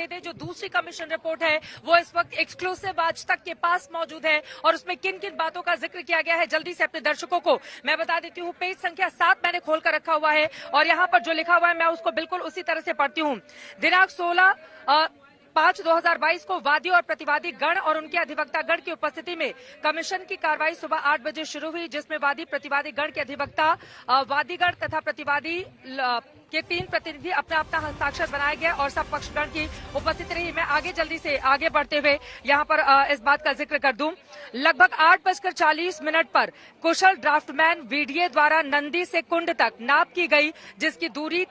जो दूसरी commission report है वो इस वक्त एक्सक्लूसिव आज तक के पास मौजूद है और उसमें किन किन बातों का जिक्र किया गया है जल्दी से अपने दर्शकों को मैं बता देती हूँ। पेज संख्या 7 मैंने खोल कर रखा हुआ है और यहाँ पर जो लिखा हुआ है मैं उसको बिल्कुल उसी तरह से पढ़ती हूँ। दिनांक 16/5/2022 को वादी और प्रतिवादी गण और उनके अधिवक्ता गण की उपस्थिति में कमीशन की कार्रवाई सुबह 8 बजे शुरू हुई, जिसमें वादी प्रतिवादी गण के अधिवक्ता वादीगण तथा प्रतिवादी के 3 प्रतिनिधि अपना अपना हस्ताक्षर बनाया गया और सब पक्षगण की उपस्थिति रही। मैं आगे जल्दी से आगे बढ़ते हुए यहाँ पर इस बात का जिक्र कर दूं। लगभग 8:40 पर कुशल ड्राफ्टमैन वीडीए द्वारा नंदी से कुंड तक नाप की गई, जिसकी दूरी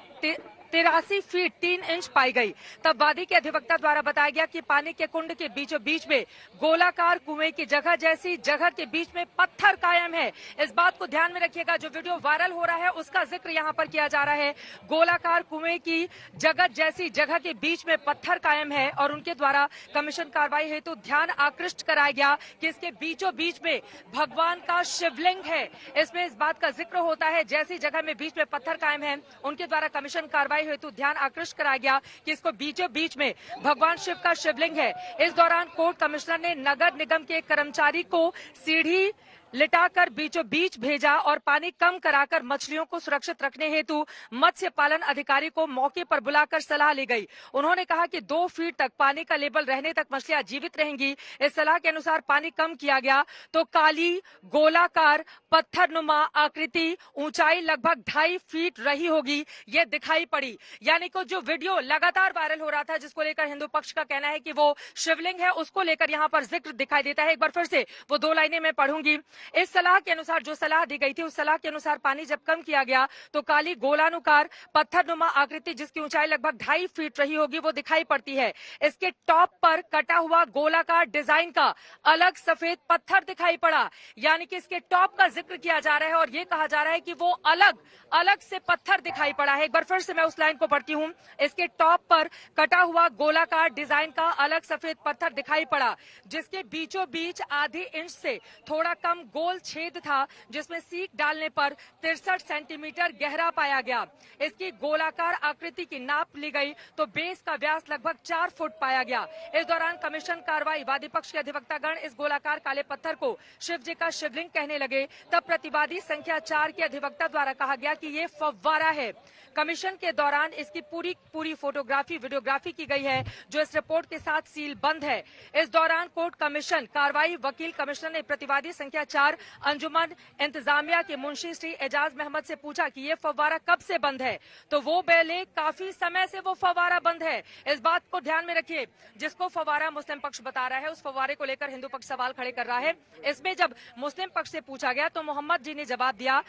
83 फीट 3 इंच पाई गई। तब वादी के अधिवक्ता द्वारा बताया गया कि पानी के कुंड के बीचों बीच में गोलाकार कुएं की जगह जैसी जगह के बीच में पत्थर कायम है। इस बात को ध्यान में रखिएगा, जो वीडियो वायरल हो रहा है उसका जिक्र यहाँ पर किया जा रहा है। गोलाकार कुएं की जगह जैसी जगह के बीच में पत्थर कायम है और उनके द्वारा कमीशन कार्रवाई हेतु ध्यान आकृष्ट कराया गया कि इसके बीचों बीच में भगवान का शिवलिंग है। इसमें इस बात का जिक्र होता है, जैसी जगह में बीच में पत्थर कायम है उनके द्वारा कमीशन कार्रवाई हेतु ध्यान आकृष्ट कराया गया कि इसको बीचों बीच में भगवान शिव का शिवलिंग है। इस दौरान कोर्ट कमिश्नर ने नगर निगम के कर्मचारी को सीढ़ी लिटाकर बीचों बीच भेजा और पानी कम कराकर मछलियों को सुरक्षित रखने हेतु मत्स्य पालन अधिकारी को मौके पर बुलाकर सलाह ली गई। उन्होंने कहा कि 2 फीट तक पानी का लेवल रहने तक मछलियां जीवित रहेंगी। इस सलाह के अनुसार पानी कम किया गया तो काली गोलाकार पत्थरनुमा आकृति ऊंचाई लगभग 2.5 फीट रही होगी, ये दिखाई पड़ी। यानी कि जो वीडियो लगातार वायरल हो रहा था जिसको लेकर हिंदू पक्ष का कहना है कि वो शिवलिंग है, उसको लेकर यहाँ पर जिक्र दिखाई देता है। एक बार फिर से वो 2 लाइनें मैं पढ़ूंगी। इस सलाह के अनुसार, जो सलाह दी गई थी उस सलाह के अनुसार पानी जब कम किया गया तो काली गोलानुकार पत्थरनुमा आकृति जिसकी ऊंचाई लगभग 2.5 फीट रही होगी वो दिखाई पड़ती है। इसके टॉप पर कटा हुआ गोलाकार डिजाइन का अलग सफेद पत्थर दिखाई पड़ा। यानी कि इसके टॉप का जिक्र किया जा रहा है और ये कहा जा रहा है कि वो अलग अलग से पत्थर दिखाई पड़ा है। एक बार फिर से मैं उस लाइन को पढ़ती हूँ। इसके टॉप पर कटा हुआ गोलाकार डिजाइन का अलग सफेद पत्थर दिखाई पड़ा, जिसके बीचों बीच आधे इंच से थोड़ा कम गोल छेद था, जिसमें सीक डालने पर 63 सेंटीमीटर गहरा पाया गया। इसकी गोलाकार आकृति की नाप ली गई तो बेस का व्यास लगभग 4 फुट पाया गया। इस दौरान कमीशन कार्रवाई वादी पक्ष के अधिवक्तागण इस गोलाकार काले पत्थर को शिव जी का शिवलिंग कहने लगे। तब प्रतिवादी संख्या 4 के अधिवक्ता द्वारा कहा गया कि ये फव्वारा है। कमीशन के दौरान इसकी पूरी फोटोग्राफी वीडियोग्राफी की गई है, जो इस रिपोर्ट के साथ सील बंद है। इस दौरान कोर्ट कमीशन कार्रवाई वकील कमिश्नर ने प्रतिवादी संख्या 4 अंजुमन इंतजामिया के मुंशी श्री एजाज महमद से पूछा कि ये फव्वारा कब से बंद है, तो वो बोले काफी समय से वो फव्वारा बंद है। इस बात को ध्यान में रखिए, जिसको फव्वारा मुस्लिम पक्ष बता रहा है उस फव्वारे को लेकर हिंदू पक्ष सवाल खड़े कर रहा है। इसमें जब मुस्लिम पक्ष से पूछा गया तो मोहम्मद जी ने जवाब दिया,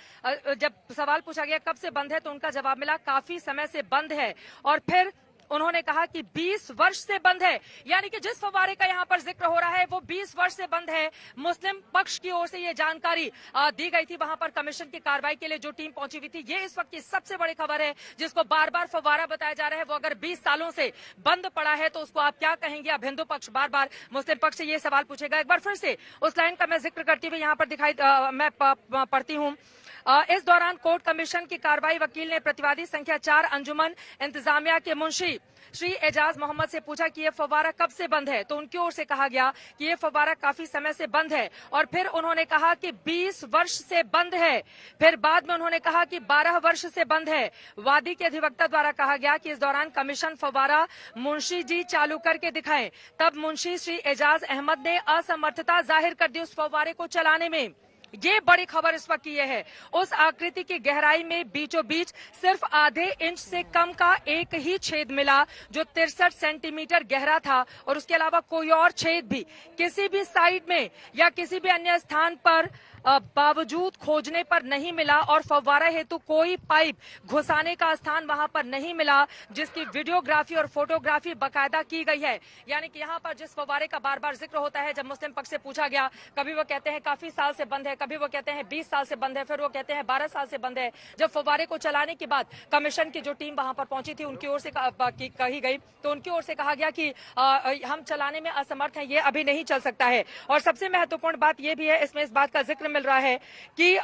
जब सवाल पूछा गया कब से बंद है तो उनका जवाब मिला काफी समय से बंद है। और फिर उन्होंने कहा कि 20 वर्ष से बंद है। यानी कि जिस फव्वारे का यहाँ पर जिक्र हो रहा है वो 20 वर्ष से बंद है। मुस्लिम पक्ष की ओर से ये जानकारी दी गई थी। वहां पर कमीशन की कार्रवाई के लिए जो टीम पहुंची हुई थी, ये इस वक्त की सबसे बड़ी खबर है, जिसको बार बार फव्वारा बताया जा रहा है। वो अगर 20 सालों से बंद पड़ा है तो उसको आप क्या कहेंगे? अब हिंदू पक्ष बार बार मुस्लिम पक्ष से ये सवाल पूछेगा। एक बार फिर से उस लाइन का मैं जिक्र करती हुई यहाँ पर मैं पढ़ती हूँ। इस दौरान कोर्ट कमीशन की कार्रवाई वकील ने प्रतिवादी संख्या 4 अंजुमन इंतजामिया के मुंशी श्री एजाज मोहम्मद से पूछा कि ये फव्वारा कब से बंद है, तो उनकी ओर से कहा गया कि ये फव्वारा काफी समय से बंद है। और फिर उन्होंने कहा कि 20 वर्ष से बंद है। फिर बाद में उन्होंने कहा कि 12 वर्ष से बंद है। वादी के अधिवक्ता द्वारा कहा गया कि इस दौरान कमीशन फव्वारा मुंशी जी चालू करके दिखाएं। तब मुंशी श्री एजाज अहमद ने असमर्थता जाहिर कर दी उस फव्वारे को चलाने में। ये बड़ी खबर इस वक्त ये है, उस आकृति की गहराई में बीचों बीच सिर्फ आधे इंच से कम का एक ही छेद मिला, जो 63 सेंटीमीटर गहरा था और उसके अलावा कोई और छेद भी किसी भी साइड में या किसी भी अन्य स्थान पर बावजूद खोजने पर नहीं मिला। और फव्वारा हेतु कोई पाइप घुसाने का स्थान वहां पर नहीं मिला, जिसकी वीडियोग्राफी और फोटोग्राफी बाकायदा की गई है। यानी कि यहाँ पर जिस फव्वारे का बार बार जिक्र होता है, जब मुस्लिम पक्ष से पूछा गया, कभी वो कहते हैं काफी साल से बंद है, कभी वो कहते हैं 20 साल से बंद है, फिर वो कहते हैं 12 साल से बंद है। जब फव्वारे को चलाने के बाद कमीशन की जो टीम वहां पर पहुंची थी उनकी ओर से कही गई, तो उनकी ओर से कहा गया कि हम चलाने में असमर्थ हैं, ये अभी नहीं चल सकता है। और सबसे महत्वपूर्ण बात यह भी है, इसमें इस बात का जिक्र मिल रहा है कि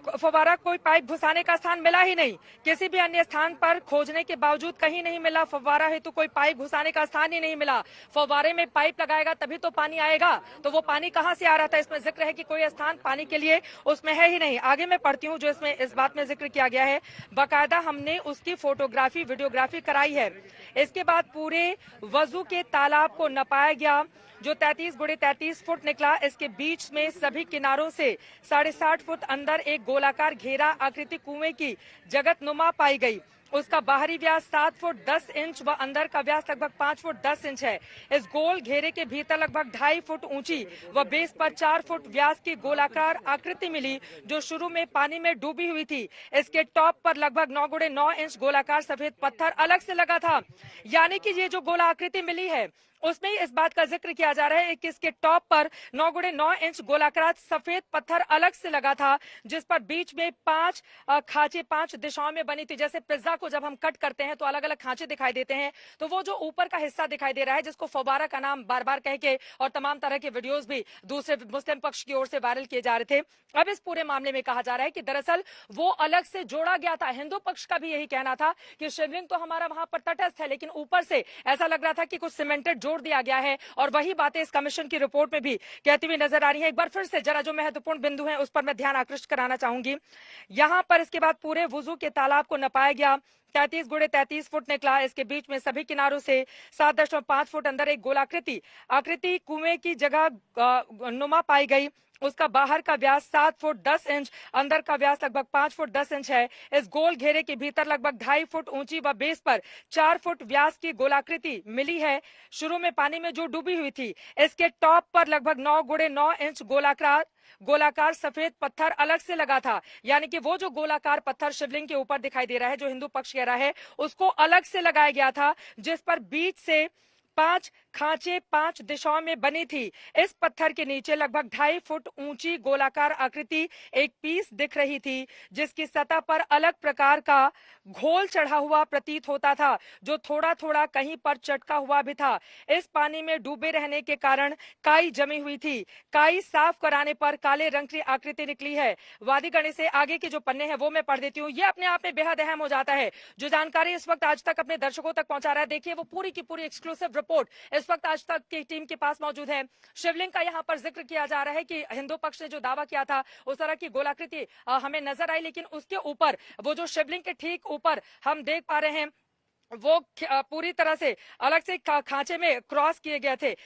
फव्वारा कोई पाइप घुसाने का स्थान मिला ही नहीं। किसी भी अन्य स्थान पर खोजने के बावजूद कहीं नहीं मिला फव्वारा हेतु कोई पाइप घुसाने का स्थान ही नहीं मिला। फव्वारे में पाइप लगाएगा तभी तो पानी आएगा, तो वो पानी कहां से आ रहा था? इसमें जिक्र है कि कोई स्थान पानी के लिए उसमें है ही नहीं। आगे मैं पढ़ती हूँ जो इसमें इस बात में जिक्र किया गया है। बाकायदा हमने उसकी फोटोग्राफी वीडियोग्राफी कराई है। इसके बाद पूरे वजू के तालाब को नपाया गया जो 33 गुणे 33 फुट निकला। इसके बीच में सभी किनारों से 60.5 फुट अंदर एक गोलाकार घेरा आकृति कुएं की जगतनुमा पाई गई। उसका बाहरी व्यास 7 फुट 10 इंच व अंदर का व्यास लगभग 5 फुट 10 इंच है। इस गोल घेरे के भीतर लगभग 2.5 फुट ऊंची व बेस पर 4 फुट व्यास की गोलाकार आकृति मिली जो शुरू में पानी में डूबी हुई थी। इसके टॉप पर लगभग 9 गुणे 9 इंच गोलाकार सफेद पत्थर अलग से लगा था। यानी कि ये जो गोला आकृति मिली है उसमें इस बात का जिक्र किया जा रहा है कि इसके टॉप पर 9 गुणे 9 इंच गोलाकार सफेद पत्थर अलग से लगा था, जिस पर बीच में 5 खांचे 5 दिशाओं में बनी थी। जैसे पिज्जा को जब हम कट करते हैं तो अलग अलग खांचे दिखाई देते हैं, तो वो जो ऊपर का हिस्सा दिखाई दे रहा है जिसको फव्वारा का नाम बार बार कह के और तमाम तरह के वीडियोज भी दूसरे मुस्लिम पक्ष की ओर से वायरल किए जा रहे थे। अब इस पूरे मामले में कहा जा रहा है कि दरअसल वो अलग से जोड़ा गया था। हिंदू पक्ष का भी यही कहना था कि शिवलिंग तो हमारा वहां पर तटस्थ है, लेकिन ऊपर से ऐसा लग रहा था कि कुछ सीमेंटेड जोड़ दिया गया है, और वही बातें इस कमीशन की रिपोर्ट में भी कहती हुई नजर आ रही है। एक बार फिर से जरा जो महत्वपूर्ण बिंदु है उस पर मैं ध्यान आकृष्ट कराना चाहूंगी। यहां पर इसके बाद पूरे वुजू के तालाब को नपाया गया। 33 गुणे 33 फुट निकला। इसके बीच में सभी किनारों से 7.5 फुट अंदर एक गोलाकृति आकृति कुएं की जगह नुमा पाई गई। उसका बाहर का व्यास 7 फुट 10 इंच, अंदर का व्यास लगभग 5 फुट 10 इंच है। इस गोल घेरे के भीतर लगभग 2.5 फुट ऊंची व बेस पर 4 फुट व्यास की गोलाकृति मिली है, शुरू में पानी में जो डूबी हुई थी। इसके टॉप पर लगभग 9 गुणे 9 इंच गोलाकार सफेद पत्थर अलग से लगा था। यानी कि वो जो गोलाकार पत्थर शिवलिंग के ऊपर दिखाई दे रहा है, जो हिंदू पक्ष कह रहा है, उसको अलग से लगाया गया था, जिस पर बीच से 5 खांचे 5 दिशाओं में बनी थी। इस पत्थर के नीचे लगभग 2.5 फुट ऊंची गोलाकार आकृति एक पीस दिख रही थी, जिसकी सतह पर अलग प्रकार का घोल चढ़ा हुआ प्रतीत होता था, जो थोड़ा थोड़ा कहीं पर चटका हुआ भी था। इस पानी में डूबे रहने के कारण काई जमी हुई थी। काई साफ कराने पर काले रंग की आकृति निकली है। वादीगण से आगे के जो पन्ने हैं वो मैं पढ़ देती हूँ। ये अपने आप में बेहद अहम हो जाता है। जो जानकारी इस वक्त आज तक अपने दर्शकों तक पहुंचा रहा है, देखिए वो पूरी की पूरी एक्सक्लूसिव रिपोर्ट इस वक्त आज तक की टीम के पास मौजूद है। शिवलिंग का यहाँ पर जिक्र किया जा रहा है कि हिंदू पक्ष ने जो दावा किया था उस तरह की गोलाकृति हमें नजर आई, लेकिन उसके ऊपर वो जो शिवलिंग के ठीक ऊपर हम देख पा रहे हैं वो पूरी तरह से अलग से खांचे में क्रॉस किए गए थे।